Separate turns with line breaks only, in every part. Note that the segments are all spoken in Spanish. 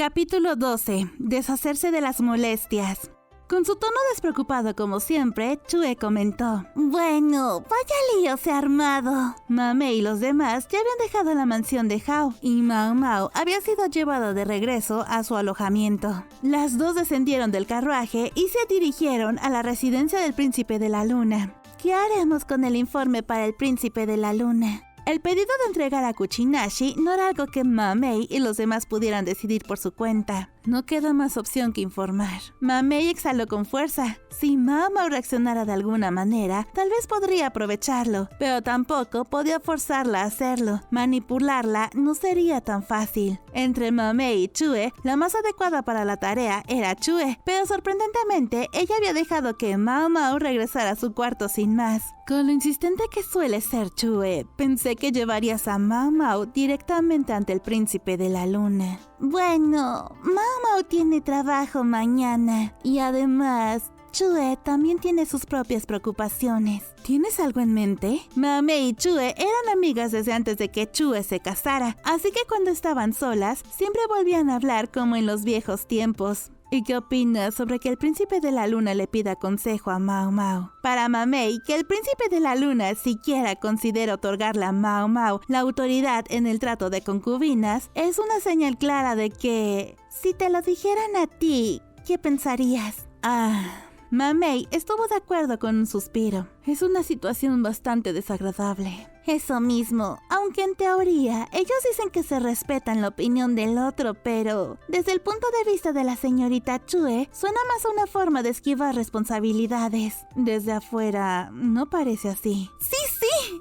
Capítulo 12. Deshacerse de las molestias. Con su tono despreocupado como siempre, Chue comentó: Bueno, vaya lío se ha armado. Mame y los demás ya habían dejado la mansión de Hao y Mao Mao había sido llevado de regreso a su alojamiento. Las dos descendieron del carruaje y se dirigieron a la residencia del Príncipe de la Luna. ¿Qué haremos con el informe para el Príncipe de la Luna? El pedido de entregar a Kuchinashi no era algo que Mamei y los demás pudieran decidir por su cuenta. No quedó más opción que informar. Mamei exhaló con fuerza. Si Mao Mao reaccionara de alguna manera, tal vez podría aprovecharlo, pero tampoco podía forzarla a hacerlo. Manipularla no sería tan fácil. Entre Mamei y Chue, la más adecuada para la tarea era Chue, pero sorprendentemente ella había dejado que Mao Mao regresara a su cuarto sin más. Con lo insistente que suele ser Chue, pensé que llevarías a Mao Mao directamente ante el Príncipe de la Luna. Bueno, Mao Mao tiene trabajo mañana y además Chue también tiene sus propias preocupaciones. ¿Tienes algo en mente? Mame y Chue eran amigas desde antes de que Chue se casara, así que cuando estaban solas, siempre volvían a hablar como en los viejos tiempos. ¿Y qué opinas sobre que el Príncipe de la Luna le pida consejo a Mao Mao? Para Mamei, que el Príncipe de la Luna siquiera considera otorgarle a Mao Mao la autoridad en el trato de concubinas, es una señal clara de que, si te lo dijeran a ti, ¿qué pensarías? Mamei estuvo de acuerdo con un suspiro. Es una situación bastante desagradable. Eso mismo, aunque en teoría ellos dicen que se respetan la opinión del otro, pero desde el punto de vista de la señorita Chue, suena más a una forma de esquivar responsabilidades. Desde afuera, no parece así. ¡Sí!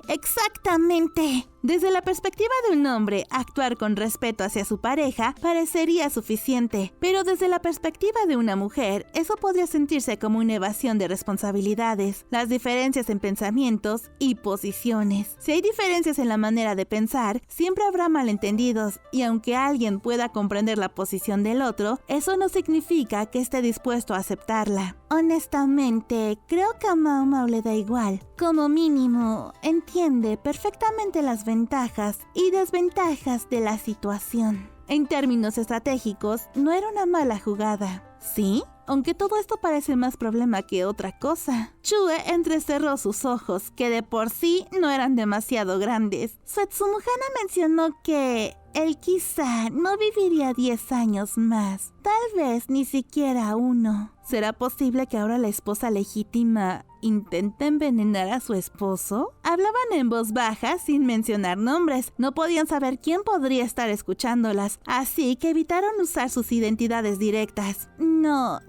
¡Exactamente! Desde la perspectiva de un hombre, actuar con respeto hacia su pareja parecería suficiente, pero desde la perspectiva de una mujer, eso podría sentirse como una evasión de responsabilidades, las diferencias en pensamientos y posiciones. Si hay diferencias en la manera de pensar, siempre habrá malentendidos, y aunque alguien pueda comprender la posición del otro, eso no significa que esté dispuesto a aceptarla. Honestamente, creo que a Mao Mao le da igual. Como mínimo, entiende perfectamente las ventajas y desventajas de la situación. En términos estratégicos, no era una mala jugada. ¿Sí? Aunque todo esto parece más problema que otra cosa. Chue entrecerró sus ojos, que de por sí no eran demasiado grandes. Suetsumuhana mencionó que él quizá no viviría 10 años más. Tal vez ni siquiera 1. ¿Será posible que ahora la esposa legítima intente envenenar a su esposo? Hablaban en voz baja sin mencionar nombres. No podían saber quién podría estar escuchándolas, así que evitaron usar sus identidades directas. No,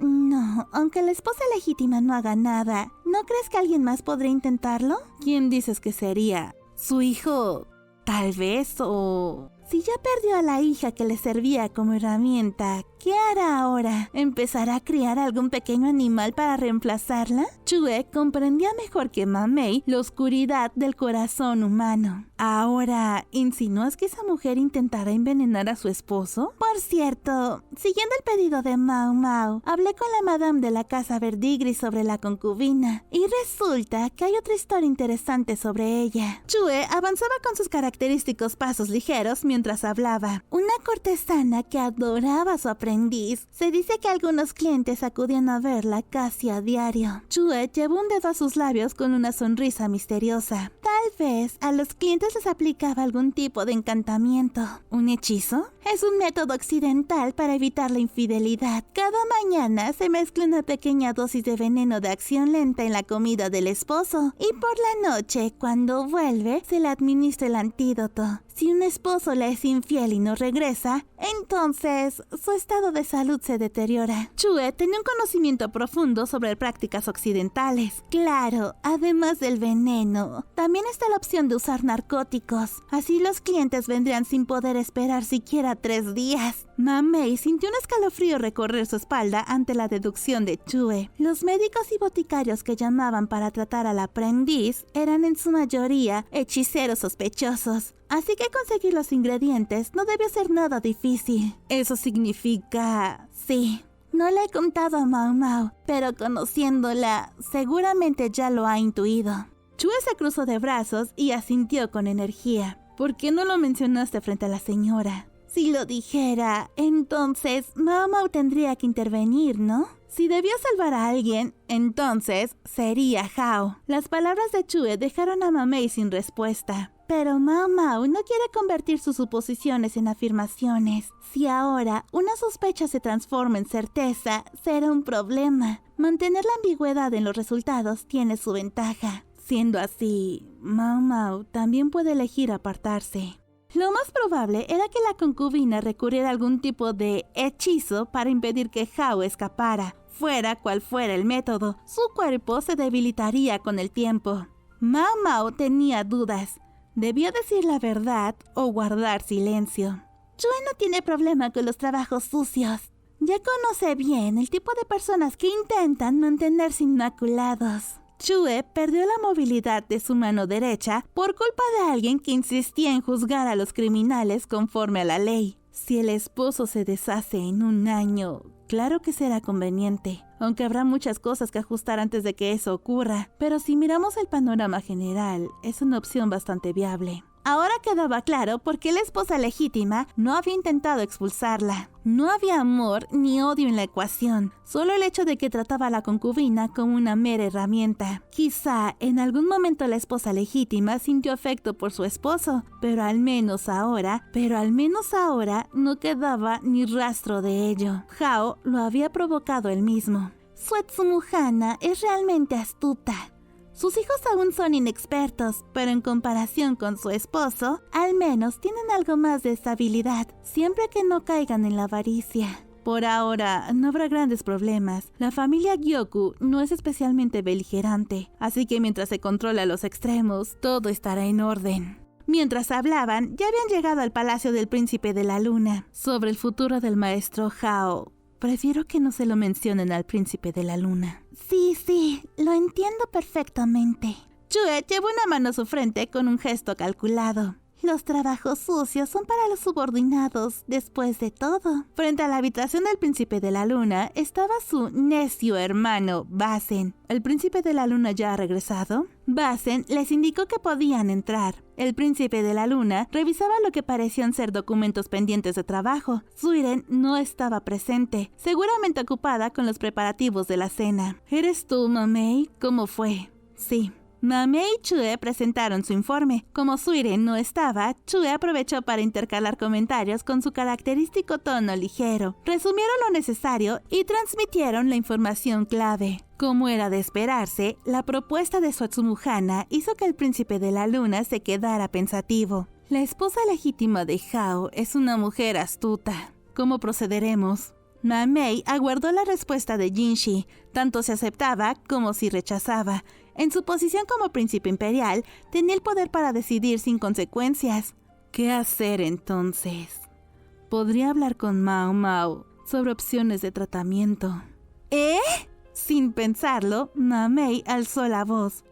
aunque la esposa legítima no haga nada, ¿no crees que alguien más podría intentarlo? ¿Quién dices que sería? ¿Su hijo? Tal vez, o... Si ya perdió a la hija que le servía como herramienta, ¿qué hará ahora? ¿Empezará a criar algún pequeño animal para reemplazarla? Chue comprendía mejor que Mamei la oscuridad del corazón humano. Ahora, ¿insinúas que esa mujer intentará envenenar a su esposo? Por cierto, siguiendo el pedido de Mao Mao, hablé con la madame de la casa Verdigris sobre la concubina, y resulta que hay otra historia interesante sobre ella. Chue avanzaba con sus característicos pasos ligeros mientras hablaba. Una cortesana que adoraba a su aprendiz. Se dice que algunos clientes acudían a verla casi a diario. Chue llevó un dedo a sus labios con una sonrisa misteriosa. Tal vez a los clientes les aplicaba algún tipo de encantamiento. ¿Un hechizo? Es un método occidental para evitar la infidelidad. Cada mañana se mezcla una pequeña dosis de veneno de acción lenta en la comida del esposo, y por la noche, cuando vuelve, se le administra el antídoto. Si un esposo le es infiel y no regresa, entonces su estado de salud se deteriora. Chue tenía un conocimiento profundo sobre prácticas occidentales. Claro, además del veneno, también está la opción de usar narcóticos. Así los clientes vendrían sin poder esperar siquiera 3 días. Mamei sintió un escalofrío recorrer su espalda ante la deducción de Chue. Los médicos y boticarios que llamaban para tratar al aprendiz eran en su mayoría hechiceros sospechosos. Así que conseguir los ingredientes no debió ser nada difícil. Eso significa... sí. No le he contado a Mao Mao, pero conociéndola, seguramente ya lo ha intuido. Chue se cruzó de brazos y asintió con energía. ¿Por qué no lo mencionaste frente a la señora? Si lo dijera, entonces Mao Mao tendría que intervenir, ¿no? Si debía salvar a alguien, entonces sería Hao. Las palabras de Chue dejaron a Mamei sin respuesta. Pero Mao Mao no quiere convertir sus suposiciones en afirmaciones. Si ahora una sospecha se transforma en certeza, será un problema. Mantener la ambigüedad en los resultados tiene su ventaja. Siendo así, Mao Mao también puede elegir apartarse. Lo más probable era que la concubina recurriera a algún tipo de hechizo para impedir que Hao escapara. Fuera cual fuera el método, su cuerpo se debilitaría con el tiempo. Mao Mao tenía dudas. ¿Debía decir la verdad o guardar silencio? Chue no tiene problema con los trabajos sucios. Ya conoce bien el tipo de personas que intentan mantenerse inmaculados. Chue perdió la movilidad de su mano derecha por culpa de alguien que insistía en juzgar a los criminales conforme a la ley. Si el esposo se deshace en un año, claro que será conveniente, aunque habrá muchas cosas que ajustar antes de que eso ocurra. Pero si miramos el panorama general, es una opción bastante viable. Ahora quedaba claro por qué la esposa legítima no había intentado expulsarla. No había amor ni odio en la ecuación, solo el hecho de que trataba a la concubina como una mera herramienta. Quizá en algún momento la esposa legítima sintió afecto por su esposo, pero al menos ahora no quedaba ni rastro de ello. Hao lo había provocado él mismo. Su Uetsumujana es realmente astuta. Sus hijos aún son inexpertos, pero en comparación con su esposo, al menos tienen algo más de estabilidad, siempre que no caigan en la avaricia. Por ahora, no habrá grandes problemas. La familia Gyoku no es especialmente beligerante, así que mientras se controla los extremos, todo estará en orden. Mientras hablaban, ya habían llegado al palacio del príncipe de la luna. Sobre el futuro del maestro Hao, prefiero que no se lo mencionen al príncipe de la luna. Sí, lo entiendo perfectamente. Chue llevó una mano a su frente con un gesto calculado. Los trabajos sucios son para los subordinados, después de todo. Frente a la habitación del príncipe de la luna estaba su necio hermano, Basen. ¿El príncipe de la luna ya ha regresado? Basen les indicó que podían entrar. El príncipe de la luna revisaba lo que parecían ser documentos pendientes de trabajo. Suiren no estaba presente, seguramente ocupada con los preparativos de la cena. ¿Eres tú, Mamei? ¿Cómo fue? Sí. Mamei y Chue presentaron su informe. Como Suiren no estaba, Chue aprovechó para intercalar comentarios con su característico tono ligero. Resumieron lo necesario y transmitieron la información clave. Como era de esperarse, la propuesta de su Uetsumujana hizo que el príncipe de la luna se quedara pensativo. La esposa legítima de Hao es una mujer astuta. ¿Cómo procederemos? Mamei aguardó la respuesta de Jinshi, tanto si aceptaba como si rechazaba. En su posición como príncipe imperial, tenía el poder para decidir sin consecuencias. ¿Qué hacer entonces? Podría hablar con Mao Mao sobre opciones de tratamiento. ¿Eh? Sin pensarlo, Mamei alzó la voz.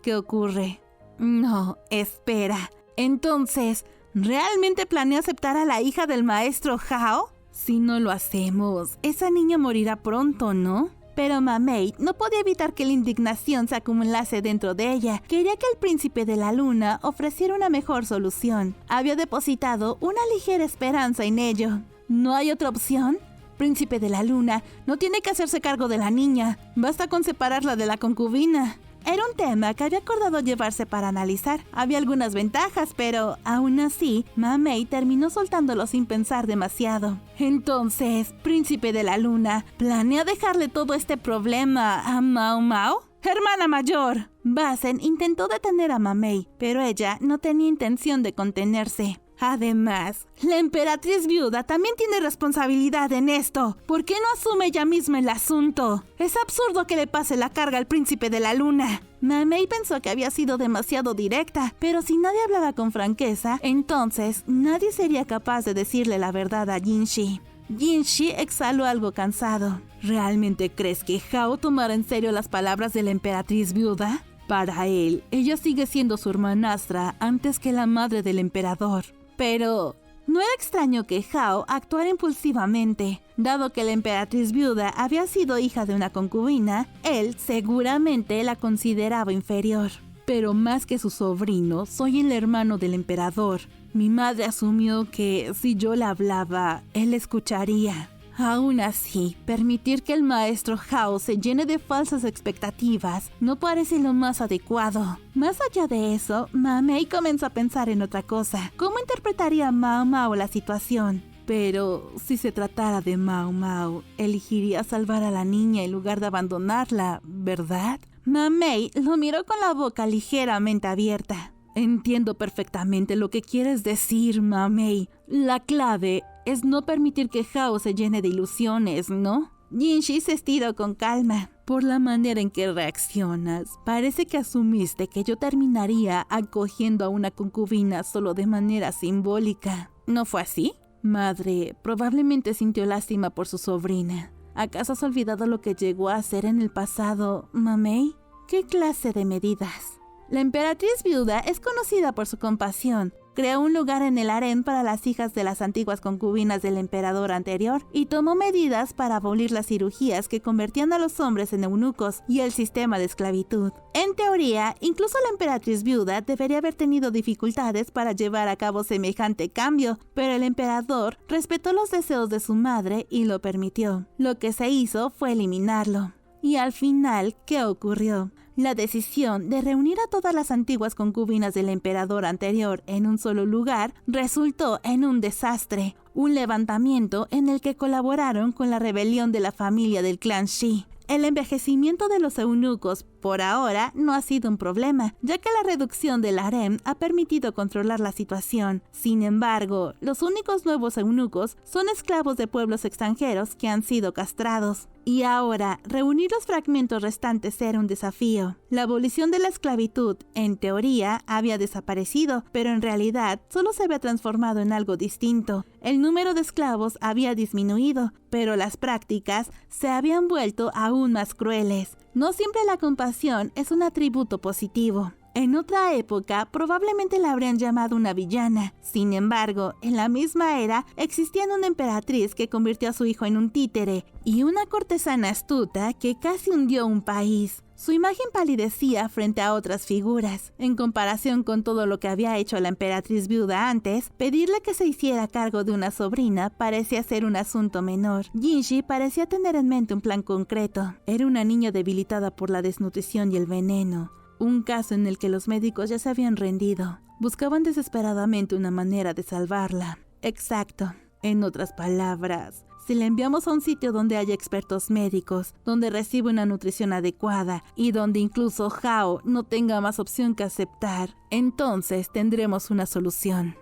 ¿Qué ocurre? No, espera. Entonces, ¿realmente planea aceptar a la hija del maestro Hao? Si no lo hacemos, esa niña morirá pronto, ¿no? Pero Mamei no podía evitar que la indignación se acumulase dentro de ella. Quería que el príncipe de la luna ofreciera una mejor solución. Había depositado una ligera esperanza en ello. ¿No hay otra opción? Príncipe de la luna no tiene que hacerse cargo de la niña. Basta con separarla de la concubina. Era un tema que había acordado llevarse para analizar. Había algunas ventajas, pero aún así, Mamei terminó soltándolo sin pensar demasiado. Entonces, príncipe de la luna, ¿planea dejarle todo este problema a Mao Mao? ¡Hermana mayor! Basen intentó detener a Mamei, pero ella no tenía intención de contenerse. Además, la emperatriz viuda también tiene responsabilidad en esto. ¿Por qué no asume ella misma el asunto? Es absurdo que le pase la carga al príncipe de la luna. Mamei pensó que había sido demasiado directa, pero si nadie hablaba con franqueza, entonces nadie sería capaz de decirle la verdad a Jinshi. Jinshi exhaló algo cansado. ¿Realmente crees que Hao tomará en serio las palabras de la emperatriz viuda? Para él, ella sigue siendo su hermanastra antes que la madre del emperador. Pero no era extraño que Hao actuara impulsivamente. Dado que la emperatriz viuda había sido hija de una concubina, él seguramente la consideraba inferior. Pero más que su sobrino, soy el hermano del emperador. Mi madre asumió que si yo le hablaba, él escucharía. Aún así, permitir que el maestro Hao se llene de falsas expectativas no parece lo más adecuado. Más allá de eso, Ma Mei comenzó a pensar en otra cosa. ¿Cómo interpretaría Mao Mao la situación? Pero si se tratara de Mao Mao, elegiría salvar a la niña en lugar de abandonarla, ¿verdad? Ma Mei lo miró con la boca ligeramente abierta. Entiendo perfectamente lo que quieres decir, Ma Mei. La clave es no permitir que Hao se llene de ilusiones, ¿no? Jinshi se estiró con calma. Por la manera en que reaccionas, parece que asumiste que yo terminaría acogiendo a una concubina solo de manera simbólica. ¿No fue así? Madre probablemente sintió lástima por su sobrina. ¿Acaso has olvidado lo que llegó a hacer en el pasado, Ma Mei? ¿Qué clase de medidas? La emperatriz viuda es conocida por su compasión. Creó un lugar en el harén para las hijas de las antiguas concubinas del emperador anterior y tomó medidas para abolir las cirugías que convertían a los hombres en eunucos y el sistema de esclavitud. En teoría, incluso la emperatriz viuda debería haber tenido dificultades para llevar a cabo semejante cambio, pero el emperador respetó los deseos de su madre y lo permitió. Lo que se hizo fue eliminarlo. Y al final, ¿qué ocurrió? La decisión de reunir a todas las antiguas concubinas del emperador anterior en un solo lugar resultó en un desastre, un levantamiento en el que colaboraron con la rebelión de la familia del clan Shi. El envejecimiento de los eunucos, por ahora, no ha sido un problema, ya que la reducción del harem ha permitido controlar la situación. Sin embargo, los únicos nuevos eunucos son esclavos de pueblos extranjeros que han sido castrados. Y ahora, reunir los fragmentos restantes era un desafío. La abolición de la esclavitud, en teoría, había desaparecido, pero en realidad solo se había transformado en algo distinto. El número de esclavos había disminuido, pero las prácticas se habían vuelto aún más crueles. No siempre la compasión es un atributo positivo. En otra época, probablemente la habrían llamado una villana. Sin embargo, en la misma era, existía una emperatriz que convirtió a su hijo en un títere y una cortesana astuta que casi hundió un país. Su imagen palidecía frente a otras figuras. En comparación con todo lo que había hecho la emperatriz viuda antes, pedirle que se hiciera cargo de una sobrina parecía ser un asunto menor. Jinshi parecía tener en mente un plan concreto. Era una niña debilitada por la desnutrición y el veneno. Un caso en el que los médicos ya se habían rendido. Buscaban desesperadamente una manera de salvarla. Exacto. En otras palabras, si la enviamos a un sitio donde haya expertos médicos, donde reciba una nutrición adecuada y donde incluso Hao no tenga más opción que aceptar, entonces tendremos una solución.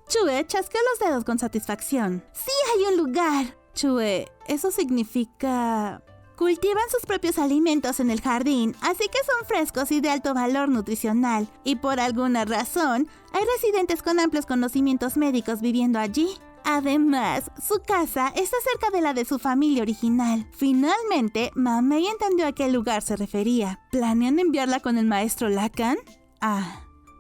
Chue chasqueó los dedos con satisfacción. ¡Sí hay un lugar! Chue, eso significa... Cultivan sus propios alimentos en el jardín, así que son frescos y de alto valor nutricional. Y por alguna razón, hay residentes con amplios conocimientos médicos viviendo allí. Además, su casa está cerca de la de su familia original. Finalmente, Ma Mei entendió a qué lugar se refería. ¿Planean enviarla con el maestro Lacan?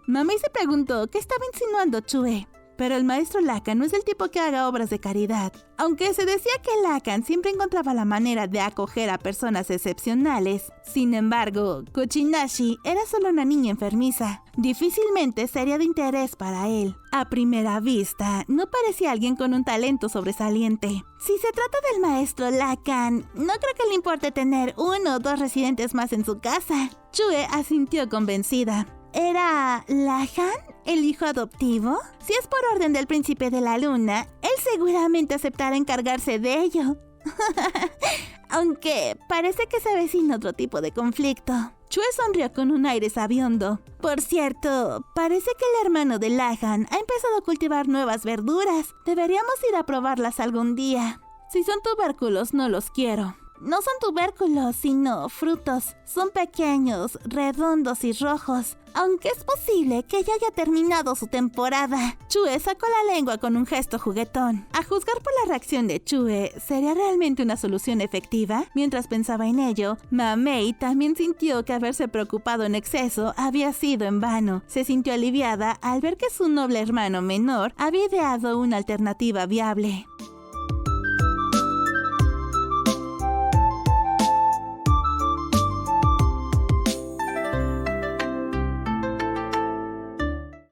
Ma Mei se preguntó qué estaba insinuando Chue. Pero el maestro Lacan no es el tipo que haga obras de caridad. Aunque se decía que Lacan siempre encontraba la manera de acoger a personas excepcionales, sin embargo, Kuchinashi era solo una niña enfermiza. Difícilmente sería de interés para él. A primera vista, no parecía alguien con un talento sobresaliente. Si se trata del maestro Lacan, no creo que le importe tener 1 o 2 residentes más en su casa. Chue asintió convencida. ¿Era Lacan el hijo adoptivo? Si es por orden del príncipe de la luna, él seguramente aceptará encargarse de ello. Aunque parece que se avecina otro tipo de conflicto. Chue sonrió con un aire sabiondo. Por cierto, parece que el hermano de Lacan ha empezado a cultivar nuevas verduras. Deberíamos ir a probarlas algún día. Si son tubérculos, no los quiero. No son tubérculos, sino frutos. Son pequeños, redondos y rojos. Aunque es posible que ya haya terminado su temporada. Chue sacó la lengua con un gesto juguetón. A juzgar por la reacción de Chue, ¿sería realmente una solución efectiva? Mientras pensaba en ello, Ma Mei también sintió que haberse preocupado en exceso había sido en vano. Se sintió aliviada al ver que su noble hermano menor había ideado una alternativa viable.